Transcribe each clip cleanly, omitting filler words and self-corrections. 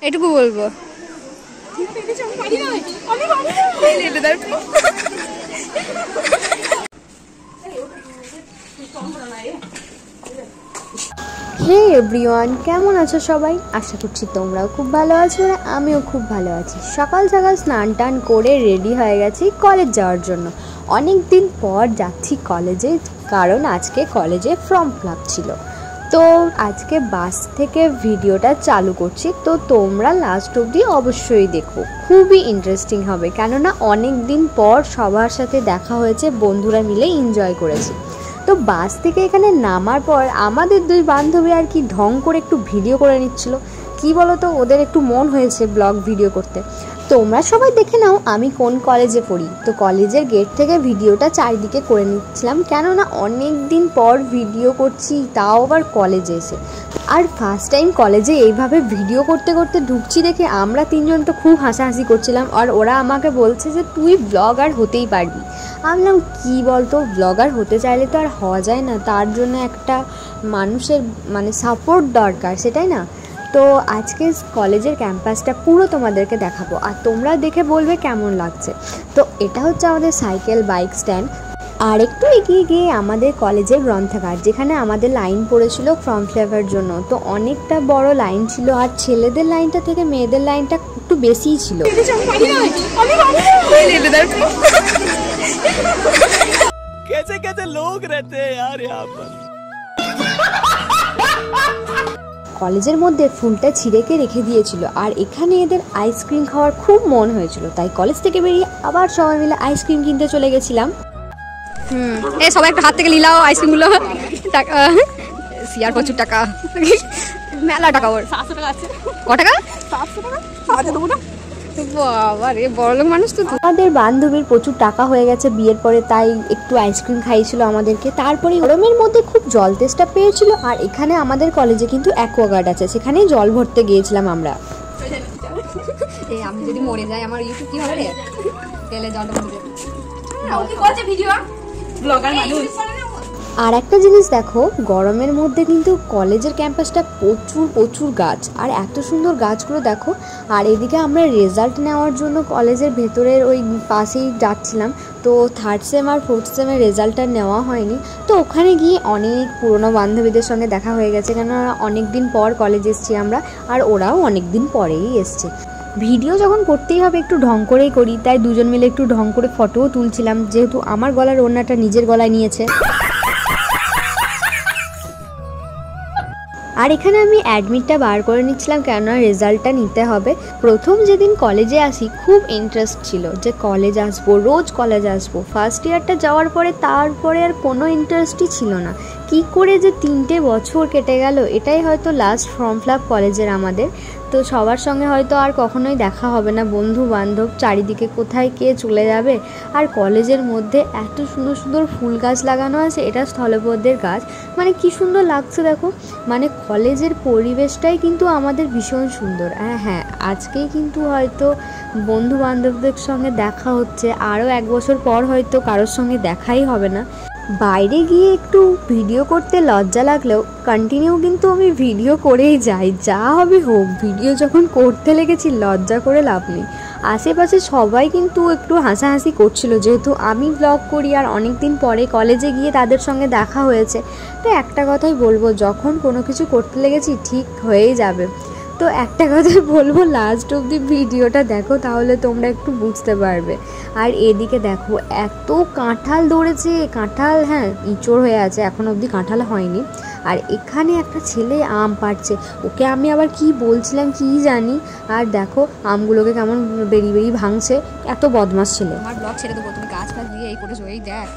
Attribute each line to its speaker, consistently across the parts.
Speaker 1: এটুকু বলবো। হে এভরিওয়ান, কেমন আছো সবাই? আশা করছি তোমরাও খুব ভালো আছো আর আমিও খুব ভালো আছি। সকাল সকাল স্নান টান করে রেডি হয়ে গেছি কলেজ যাওয়ার জন্য। অনেক দিন পর যাচ্ছি কলেজে, কারণ আজকে কলেজে ফর্ম ফিল আপ ছিল। তো আজকে বাস থেকে ভিডিওটা চালু করছি, তো তোমরা লাস্ট অবধি অবশ্যই দেখো, খুবই ইন্টারেস্টিং হবে। কেননা অনেক দিন পর সবার সাথে দেখা হয়েছে, বন্ধুরা মিলে এনজয় করেছি। তো বাস থেকে এখানে নামার পর আমাদের দুই বান্ধবী আর কি ঢং করে একটু ভিডিও করে নিচ্ছিল। কি বলো তো, ওদের একটু মন হয়েছে ব্লগ ভিডিও করতে। তোমরা সবাই দেখে নাও আমি কোন কলেজে পড়ি। তো কলেজের গেট থেকে ভিডিওটা চারিদিকে করে নিচ্ছিলাম, কেননা অনেক দিন পর ভিডিও করছি, তাও আবার কলেজে এসে। আর ফার্স্ট টাইম কলেজে এইভাবে ভিডিও করতে করতে ঢুকছি দেখে আমরা তিনজন তো খুব হাসাহাসি করছিলাম। আর ওরা আমাকে বলছে যে তুই ব্লগার হতেই পারবি। আমি বললাম কী বলতো, ব্লগার হতে চাইলে তো আর হওয়া যায় না, তার জন্য একটা মানুষের সাপোর্ট দরকার, সেটাই না? তো আজকে কলেজের ক্যাম্পাসটা পুরো তোমাদেরকে দেখাবো, আর তোমরা দেখে বলবে কেমন লাগছে। তো এটা হচ্ছে আমাদের সাইকেল বাইক স্ট্যান্ড। আর একটু এগিয়ে গিয়ে আমাদের কলেজের গ্রন্থাগার, যেখানে আমাদের লাইন পড়েছিল ফর্ম ফিল আপের জন্য। তো অনেকটা বড় লাইন ছিল, আর ছেলেদের লাইনটা থেকে মেয়েদের লাইনটা একটু বেশিই ছিল।
Speaker 2: कैसे कैसे लोग रहते हैं यार यहाँ पर।
Speaker 1: কলেজের মধ্যে ফুলটা ছিঁড়েকে রেখে দিয়েছিল, আর এখানে এদের আইসক্রিম খাওয়ার খুব মন হয়েছিল, তাই কলেজ থেকে বেরিয়ে আবার সবাই মিলে আইসক্রিম কিনতে চলে গেছিলাম। সবাই একটা হাত থেকে নিলাও আইসক্রিমগুলো। টাকা সিয়ার প্রচুর টাকা, মেলা টাকা। ওর 700 টাকা আছে। ক টাকা? 700 টাকা। আচ্ছা দেবো না। বাবা রে, বড়লোক মানুষ তো। আমাদের বান্ধবীর প্রচুর টাকা হয়ে গেছে বিয়ের পরে, তাই একটু আইসক্রিম খাইয়েছিল আমাদেরকে। তারপরে গরমের মধ্যে খুব জল তেষ্টা পেয়েছিল, আর এখানে আমাদের কলেজে কিন্তু অ্যাকোয়াগার্ড আছে, সেখানেই জল ভরতে গিয়েছিলাম আমরা। আমি যদি মরে যাই আমার ইউটিউব কি হবে রে? তেলে জল ভরতে ভিডিও ব্লগার মানুষ। আর একটা জিনিস দেখো, গরমের মধ্যে কিন্তু কলেজের ক্যাম্পাসটা প্রচুর প্রচুর গাছ, আর এত সুন্দর গাছগুলো দেখো। আর এদিকে আমরা রেজাল্ট নেওয়ার জন্য কলেজের ভেতরের ওই পাশেই যাচ্ছিলাম। তো থার্ড সেম আর ফোর্থ সেমের রেজাল্টটা নেওয়া হয়নি, তো ওখানে গিয়ে অনেক পুরনো বান্ধবীদের সঙ্গে দেখা হয়ে গেছে, কেননা অনেক দিন পর কলেজ এসছি আমরা, আর ওরাও অনেক দিন পরেই এসছে। ভিডিও যখন করতেই হবে একটু ঢং করেই করি, তাই দুজন মিলে একটু ঢং করে ফটোও তুলছিলাম, যেহেতু আমার গলার ওড়নাটা নিজের গলায় নিয়েছে। আর এখানে আমি অ্যাডমিটটা বার করে নিচ্ছিলাম, কেননা রেজাল্টটা নিতে হবে। প্রথম যেদিন কলেজে আসি খুব ইন্টারেস্ট ছিল যে কলেজ আসবো, রোজ কলেজ আসবো। ফার্স্ট ইয়ারটা যাওয়ার পরে তারপরে আর কোনো ইন্টারেস্টই ছিল না। কি করে যে 3টে বছর কেটে গেল, এটাই হয়তো লাস্ট ফর্ম ফিল আপ কলেজের আমাদের। তো সবার সঙ্গে হয়তো আর কখনোই দেখা হবে না, বন্ধু বান্ধব চারিদিকে কোথায় কে চলে যাবে। আর কলেজের মধ্যে এত সুন্দর সুন্দর ফুল গাছ লাগানো আছে, এটা স্থলপদ্মের গাছ, কি সুন্দর লাগছে দেখো। কলেজের পরিবেশটাই কিন্তু আমাদের ভীষণ সুন্দর। হ্যাঁ, আজকেই কিন্তু হয়তো বন্ধু বান্ধবদের সঙ্গে দেখা হচ্ছে, আরও 1 বছর পর হয়তো কারোর সঙ্গে দেখাই হবে না। বাইরে গিয়ে একটু ভিডিও করতে লজ্জা লাগলেও কন্টিনিউ কিন্তু আমি ভিডিও করেই যাই, যা হবে হোক। ভিডিও যখন করতে লেগেছি, লজ্জা করে লাভ নেই। আশেপাশে সবাই কিন্তু একটু হাসাহাসি করছিল, যেহেতু আমি ব্লগ করি আর অনেক দিন পরে কলেজে গিয়ে তাদের সঙ্গে দেখা হয়েছে। তো একটা কথাই বলবো, যখন কোনো কিছু করতে লেগেছি ঠিক হয়েই যাবে। তো একটা কথাই বলবো, লাস্ট অবধি ভিডিওটা দেখো, তাহলে তোমরা একটু বুঝতে পারবে। আর এদিকে দেখো এত কাঁঠাল ধরেছে, কাঁঠাল ইঁচড় হয়ে আছে, এখন অবধি কাঁঠাল হয়নি। আর এখানে একটা ছেলে আম পাড়ছে, ওকে আমি আবার কি বলছিলাম কি জানি। আর দেখো আমগুলোকে কেমন বেরিয়ে বেরিয়ে ভাঙছে, এত বদমাস ছেলে। আমার ব্লগ ছেড়ে দেবো, তুমি গাছ ফাছ দিয়ে এই করেছো, এই দেখ।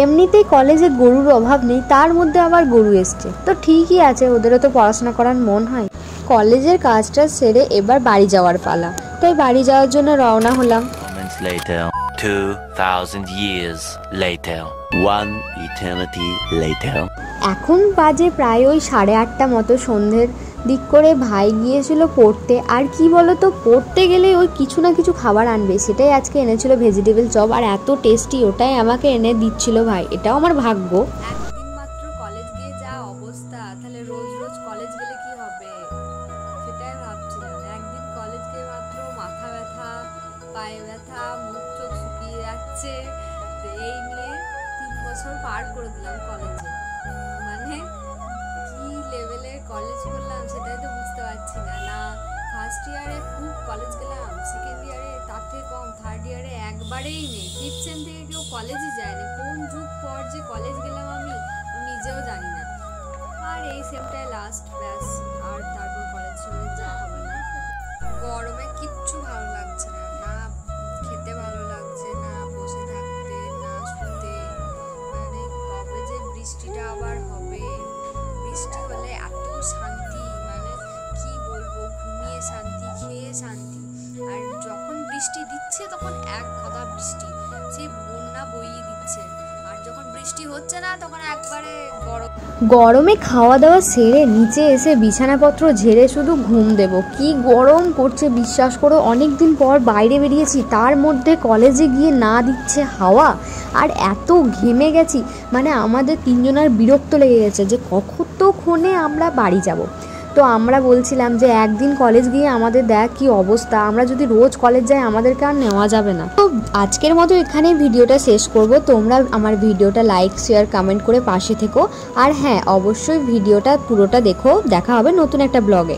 Speaker 1: এমনিতেই কলেজে গরুর অভাব নেই, তার মধ্যে আবার গরু এসছে, তো ঠিকই আছে, ওদেরও তো পড়াশোনা করার মন হয়। কলেজের কাজটা সেরে এবার বাড়ি যাওয়ার পালা, তাই বাড়ি যাওয়ার জন্য রওনা হলাম।
Speaker 2: 2000 years later, one eternity later.
Speaker 1: এখন বাজে প্রায় ওই 8:30 মতো, সন্ধ্যের দিক করে। ভাই গিয়েছিল পড়তে, আর কি বলতো, পড়তে গেলে ওই কিছু না কিছু খাবার আনবে, সেটাই আজকে এনেছিল ভেজিটেবল চপ, আর এত টেস্টি, ওটাই আমাকে এনে দিচ্ছিল ভাই। এটাও আমার ভাগ্য। একদিন মাত্র কলেজ গিয়ে যা অবস্থা, তাহলে রোজ রোজ কলেজ পার করে দিলাম কলেজে, মানে কি লেভেলের কলেজ করলাম সেটাই তো বুঝতে পারছি না। না ফার্স্ট ইয়ারে খুব কলেজ গেলাম, সেকেন্ড ইয়ারে তার থেকে কম, থার্ড ইয়ারে একবারেই নেই, ফিফথ সেম থেকে কেউ কলেজই যায়নি। কোন যুগ পর যে কলেজ গেলাম আমি নিজেও জানি না। আর এই সেমটাই লাস্ট, ব্যাস আর তারপর কলেজ চলে যাওয়া হবে না। গরমে কিচ্ছু ভালো লাগছে না, না খেতে ভালো লাগছে, না বসে থাকতে, না শুতে, মানে কবে যে বৃষ্টিটা আবার হবে। বৃষ্টি হলে এত শান্তি, মানে কি বলবো, ঘুমিয়ে শান্তি, খেয়ে শান্তি। আর যখন বৃষ্টি দিচ্ছে তখন এক কথা বৃষ্টি, সেই বন্যা বইয়ে দিচ্ছে। আর যখন বৃষ্টি হচ্ছে না তখন একবারে গরমে খাওয়া দাওয়া সেরে নিচে এসে বিছানাপত্র ঝেড়ে শুধু ঘুম দেব। কি গরম করছে বিশ্বাস করো, অনেক দিন পর বাইরে বেরিয়েছি, তার মধ্যে কলেজে গিয়ে না দিচ্ছে হাওয়া, আর এত ঘেমে গেছি, মানে আমাদের তিনজনের বিরক্ত লেগে গেছে যে কতক্ষণে আমরা বাড়ি যাব। তো আমরা বলছিলাম যে একদিন কলেজ গিয়ে আমাদের দেখ কি অবস্থা, আমরা যদি রোজ কলেজ যাই আমাদেরকে আর নেওয়া যাবে না। তো আজকের মতো এখানে ভিডিওটা শেষ করব। তোমরা আমার ভিডিওটা লাইক শেয়ার কমেন্ট করে পাশে থেকো। আর হ্যাঁ, অবশ্যই ভিডিওটা পুরোটা দেখো। দেখা হবে নতুন একটা ব্লগে।